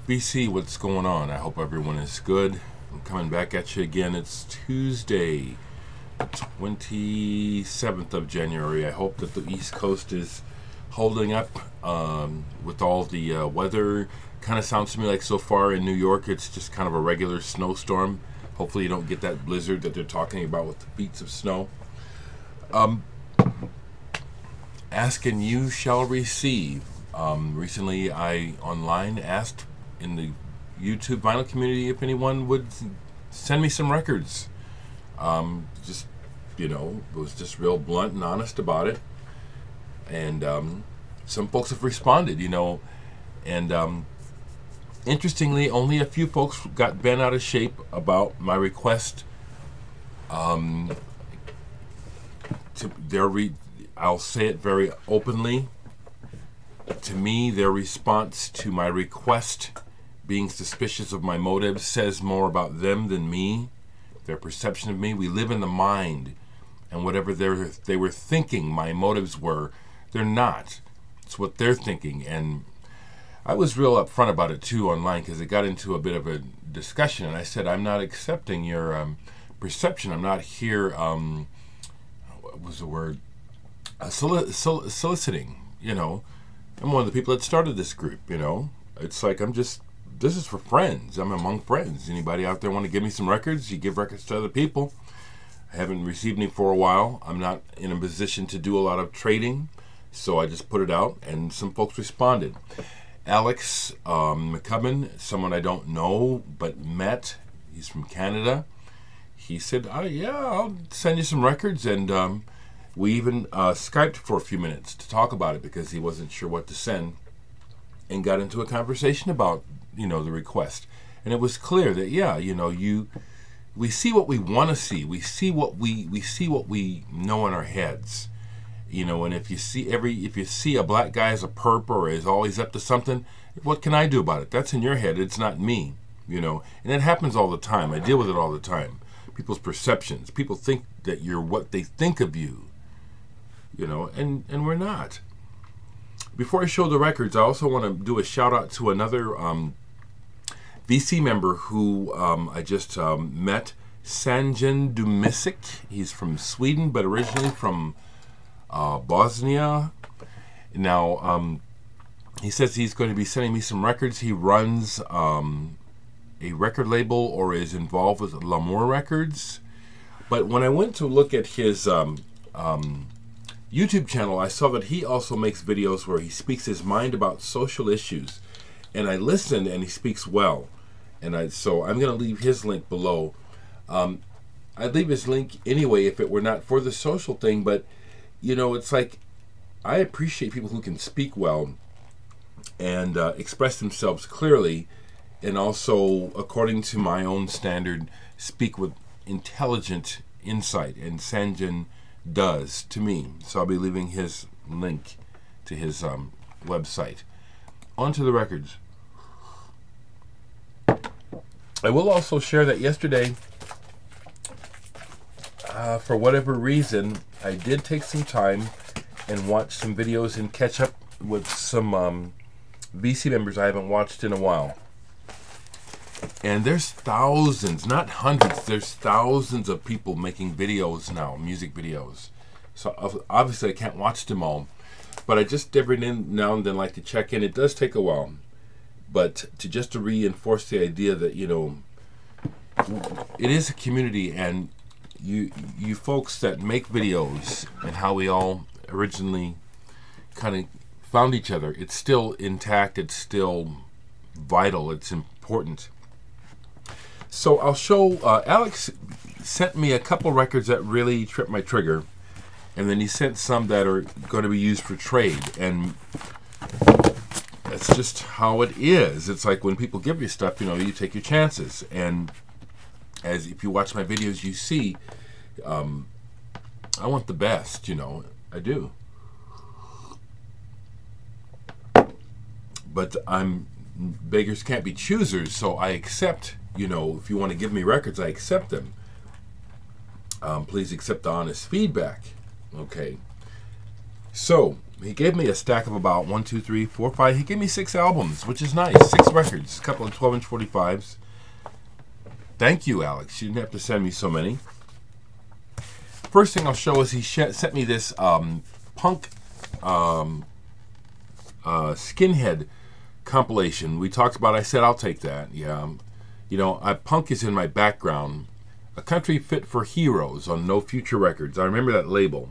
BC, what's going on? I hope everyone is good. I'm coming back at you again. It's Tuesday, 27th of January. I hope that the East Coast is holding up with all the weather. Kind of sounds to me like so far in New York it's just kind of a regular snowstorm. Hopefully you don't get that blizzard that they're talking about with the feet of snow. Ask and you shall receive. Recently I online asked in the YouTube vinyl community if anyone would send me some records. Just, you know, it was just real blunt and honest about it. And some folks have responded, you know, and interestingly, only a few folks got bent out of shape about my request. I'll say it very openly. To me, their response to my request, being suspicious of my motives, says more about them than me. Their perception of me. We live in the mind, and whatever they were thinking my motives were, they're not. It's what they're thinking. And I was real upfront about it too online, because it got into a bit of a discussion, and I said, I'm not accepting your perception. I'm not here, what was the word? Soliciting, you know. I'm one of the people that started this group, you know. It's like this is for friends. I'm among friends. Anybody out there want to give me some records? You give records to other people. I haven't received any for a while. I'm not in a position to do a lot of trading, so I just put it out, and some folks responded. Alex McCubbin, someone I don't know but met. He's from Canada. He said, "Oh yeah, I'll send you some records," and we even Skyped for a few minutes to talk about it because he wasn't sure what to send, and got into a conversation about, you know, the request. And it was clear that, yeah, you know, we see what we want to see. We see what we know in our heads. You know, and if you see a black guy as a perp or is always up to something, what can I do about it? That's in your head. It's not me, you know. And it happens all the time. I deal with it all the time. People's perceptions. People think that you're what they think of you, you know, and we're not. Before I show the records, I also want to do a shout out to another VC member who I just met, Sanjin Dumisic. He's from Sweden, but originally from Bosnia. Now, he says he's going to be sending me some records. He runs a record label or is involved with L'Amour Records. But when I went to look at his YouTube channel, I saw that he also makes videos where he speaks his mind about social issues. And I listened, and he speaks well. And so I'm going to leave his link below. I'd leave his link anyway if it were not for the social thing, but you know, it's like I appreciate people who can speak well and express themselves clearly, and also, according to my own standard, speak with intelligent insight. And Sanjin does to me. So I'll be leaving his link to his website. On to the records. I will also share that yesterday, for whatever reason, I did take some time and watch some videos and catch up with some VC members I haven't watched in a while. And there's thousands, not hundreds, there's thousands of people making videos now, music videos. So obviously I can't watch them all, but I just every now and then like to check in. It does take a while, but to reinforce the idea that, you know, it is a community, and you folks that make videos and how we all originally kind of found each other, it's still intact, it's still vital, it's important. So I'll show, Alex sent me a couple records that really tripped my trigger, and then he sent some that are going to be used for trade, and that's just how it is. It's like when people give you stuff, you know, you take your chances, and as if you watch my videos, you see, I want the best, you know, I do. But beggars can't be choosers, so I accept, you know, if you want to give me records, I accept them. Please accept the honest feedback, okay? So, he gave me a stack of about 1, 2, 3, 4, 5. He gave me 6 albums, which is nice. 6 records, a couple of 12-inch 45s. Thank you, Alex. You didn't have to send me so many. First thing I'll show is he sent me this punk skinhead compilation. We talked about. I said I'll take that. Yeah, you know, punk is in my background. A Country Fit for Heroes on No Future Records. I remember that label,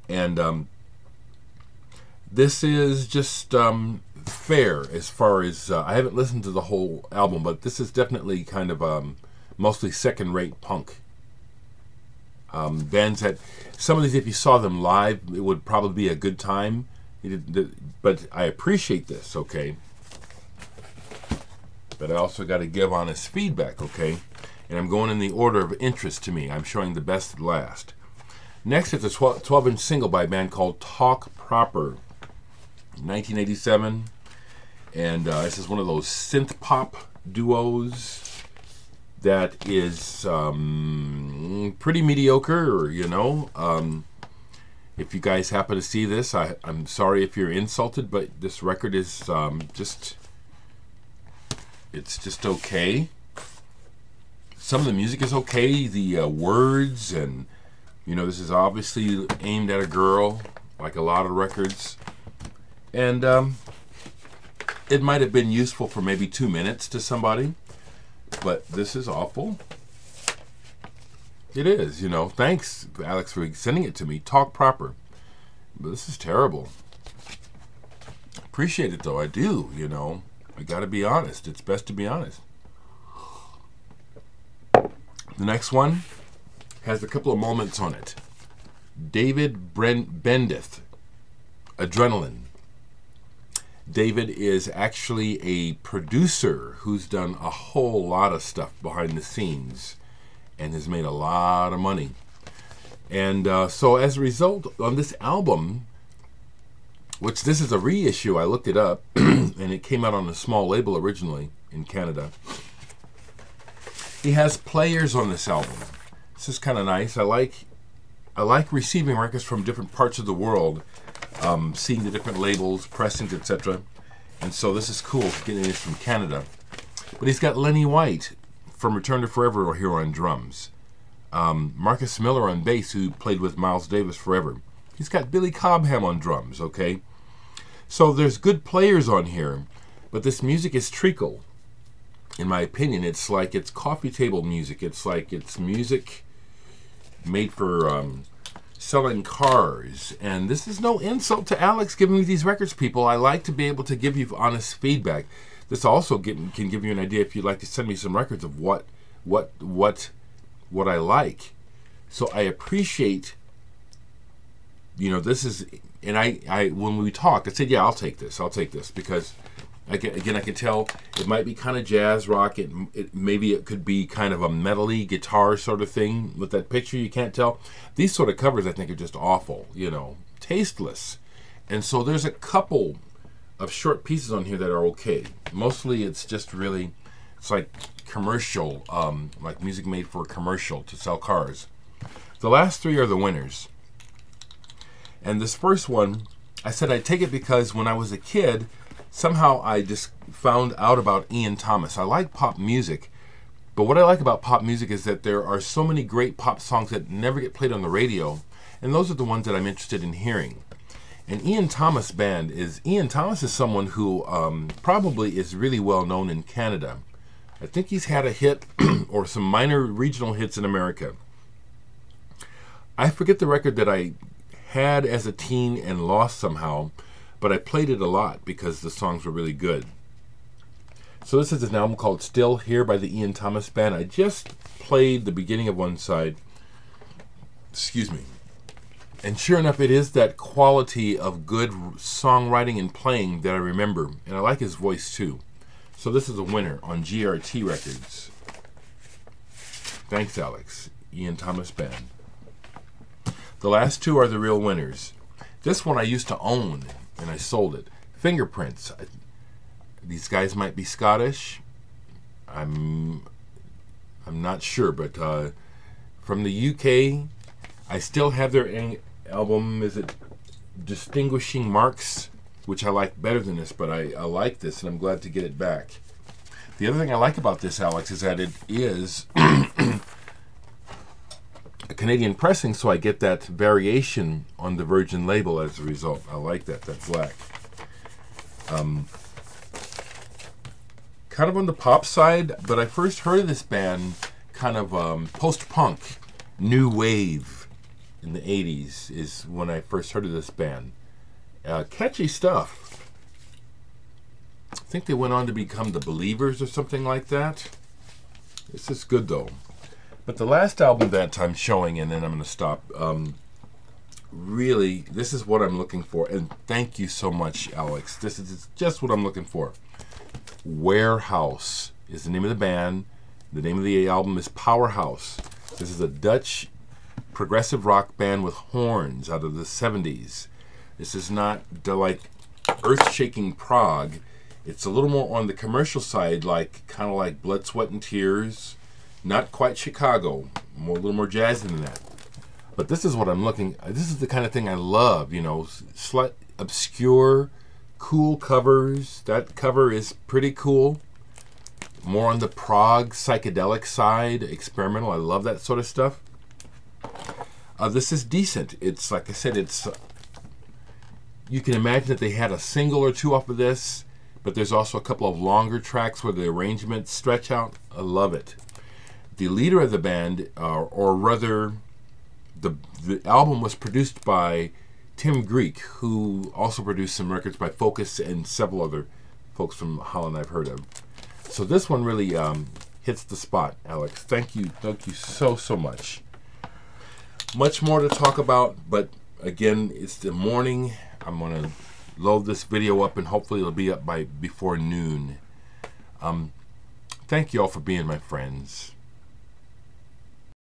and this is just fair as far as I haven't listened to the whole album, but this is definitely kind of mostly second-rate punk. Bands that some of these, if you saw them live, it would probably be a good time. But I appreciate this, okay? But I also got to give honest feedback, okay? And I'm going in the order of interest to me. I'm showing the best last. Next is a 12-inch single by a band called Talk Proper, 1987. And this is one of those synth pop duos that is pretty mediocre, you know. If you guys happen to see this, I'm sorry if you're insulted, but this record is it's just okay. Some of the music is okay, the words, and you know, this is obviously aimed at a girl, like a lot of records. And it might have been useful for maybe 2 minutes to somebody, but this is awful. It is, you know. Thanks, Alex, for sending it to me. Talk Proper. But this is terrible. Appreciate it, though. I do, you know. I got to be honest. It's best to be honest. The next one has a couple of moments on it. David Bendith, Adrenaline. David is actually a producer who's done a whole lot of stuff behind the scenes and has made a lot of money. And so as a result, on this album, which this is a reissue, I looked it up, and it came out on a small label originally in Canada. He has players on this album. This is kind of nice. I like receiving records from different parts of the world, seeing the different labels, pressings, etc. And so this is cool, getting this from Canada. But he's got Lenny White from Return to Forever here on drums. Marcus Miller on bass, who played with Miles Davis forever. He's got Billy Cobham on drums, okay? So there's good players on here, but this music is treacle. In my opinion, it's like it's coffee table music. It's like it's music made for selling cars. And this is no insult to Alex giving me these records, people. I like to be able to give you honest feedback. This also can give you an idea if you'd like to send me some records of what I like. So I appreciate, you know, this is, and I when we talked, I said, yeah, I'll take this because I can tell it might be kind of jazz rock. Maybe it could be kind of a metally guitar sort of thing with that picture. You can't tell. These sort of covers I think are just awful, you know, tasteless. And so there's a couple of short pieces on here that are okay. Mostly it's just really, it's like commercial, like music made for a commercial to sell cars. The last 3 are the winners. And this first one, I said I'd take it because when I was a kid, somehow I just found out about Ian Thomas. I like pop music, but what I like about pop music is that there are so many great pop songs that never get played on the radio, and those are the ones that I'm interested in hearing. And Ian Thomas is someone who probably is really well known in Canada. I think he's had a hit or some minor regional hits in America. I forget the record that I had as a teen and lost somehow, but I played it a lot because the songs were really good. So this is an album called Still Here by the Ian Thomas Band. I just played the beginning of one side. Excuse me. And sure enough, it is that quality of good songwriting and playing that I remember. And I like his voice too. So this is a winner on GRT Records. Thanks, Alex. Ian Thomas Band. The last 2 are the real winners. This one I used to own, and I sold it. Fingerprints. These guys might be Scottish. I'm not sure, but from the UK, I still have their album. Is it distinguishing marks, which I like better than this, but I like this, and I'm glad to get it back. The other thing I like about this, Alex, is that it is a Canadian pressing, so I get that variation on the Virgin label as a result. I like that black. Kind of on the pop side, but I first heard of this band kind of post-punk, new wave in the 80s is when I first heard of this band. Catchy stuff. I think they went on to become the Believers or something like that. This is good though. But the last album that I'm showing, and then I'm going to stop, really, this is what I'm looking for. And thank you so much, Alex. This is just what I'm looking for. Warehouse is the name of the band. The name of the album is Powerhouse. This is a Dutch progressive rock band with horns out of the 70s. This is not the like earth-shaking prog. It's a little more on the commercial side, like kind of like Blood, Sweat, and Tears. Not quite Chicago. A little more jazzy than that. But this is what I'm looking. This is the kind of thing I love. You know, slight obscure, cool covers. That cover is pretty cool. More on the prog psychedelic side, experimental. I love that sort of stuff. This is decent. It's like I said. It's you can imagine that they had a single or two off of this, but there's also a couple of longer tracks where the arrangements stretch out. I love it. The leader of the band, or rather, the album was produced by Tim Greek, who also produced some records by Focus and several other folks from Holland I've heard of. So this one really hits the spot, Alex. Thank you so much. Much more to talk about, but again, it's the morning. I'm gonna load this video up, and hopefully it'll be up before noon. Thank you all for being my friends.